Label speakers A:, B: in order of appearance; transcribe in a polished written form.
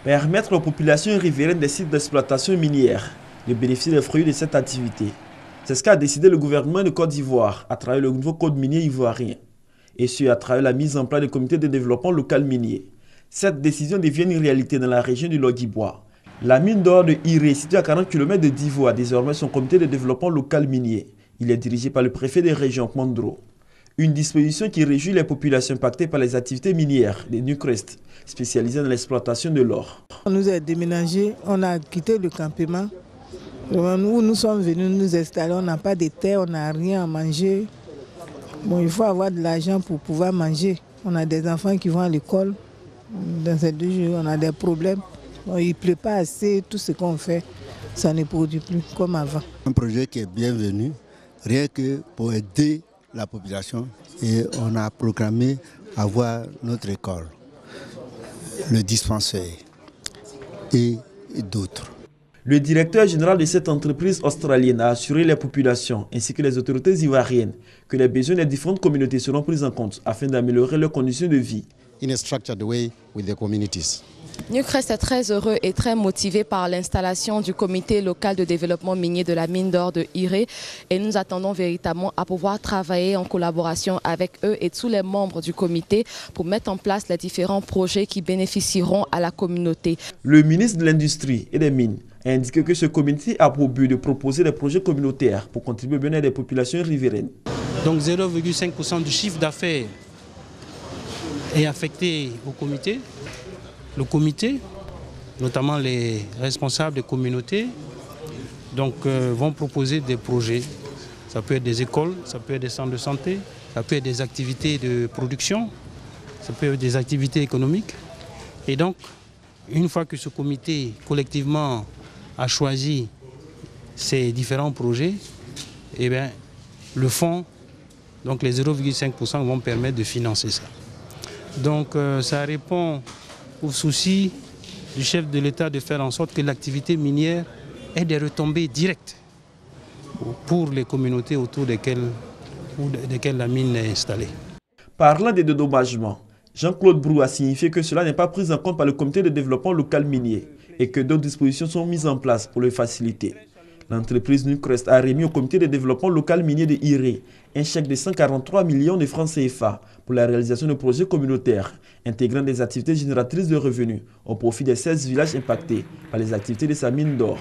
A: Permettre aux populations riveraines des sites d'exploitation minière de bénéficier des fruits de cette activité. C'est ce qu'a décidé le gouvernement de Côte d'Ivoire à travers le nouveau code minier ivoirien, et ce à travers la mise en place des comités de développement local minier. Cette décision devient une réalité dans la région du Logibwa. La mine d'or de Iré, située à 40 km de Divo, a désormais son comité de développement local minier. Il est dirigé par le préfet des régions, Mandro. Une disposition qui réjouit les populations impactées par les activités minières de Newcrest, spécialisées dans l'exploitation de l'or.
B: On nous a déménagé, on a quitté le campement. Où nous sommes venus nous installer, on n'a pas de terre, on n'a rien à manger. Bon, il faut avoir de l'argent pour pouvoir manger. On a des enfants qui vont à l'école. Dans ces 2 jours, on a des problèmes. Bon, il ne pleut pas assez, tout ce qu'on fait, ça ne produit plus comme avant.
C: Un projet qui est bienvenu, rien que pour aider la population. Et on a programmé avoir notre école, le dispensaire et d'autres.
A: Le directeur général de cette entreprise australienne a assuré les populations ainsi que les autorités ivoiriennes que les besoins des différentes communautés seront pris en compte afin d'améliorer leurs conditions de vie.
D: In a structured way with the communities.
E: Newcrest est très heureux et très motivé par l'installation du comité local de développement minier de la mine d'or de Iré et nous attendons véritablement à pouvoir travailler en collaboration avec eux et tous les membres du comité pour mettre en place les différents projets qui bénéficieront à la communauté.
A: Le ministre de l'Industrie et des Mines a indiqué que ce comité a pour but de proposer des projets communautaires pour contribuer au bien-être des populations riveraines.
F: Donc 0,5% du chiffre d'affaires est affecté au comité. Le comité, notamment les responsables des communautés, vont proposer des projets. Ça peut être des écoles, ça peut être des centres de santé, ça peut être des activités de production, ça peut être des activités économiques. Et donc, une fois que ce comité collectivement a choisi ces différents projets, eh bien, le fonds, donc les 0,5% vont permettre de financer ça. Donc ça répond au souci du chef de l'État de faire en sorte que l'activité minière ait des retombées directes pour les communautés autour desquelles la mine est installée.
A: Parlant des dédommagements, Jean-Claude Brou a signifié que cela n'est pas pris en compte par le comité de développement local minier et que d'autres dispositions sont mises en place pour le faciliter. L'entreprise Newcrest a remis au comité de développement local minier de Iré un chèque de 143 millions de francs CFA pour la réalisation de projets communautaires intégrant des activités génératrices de revenus au profit des 16 villages impactés par les activités de sa mine d'or.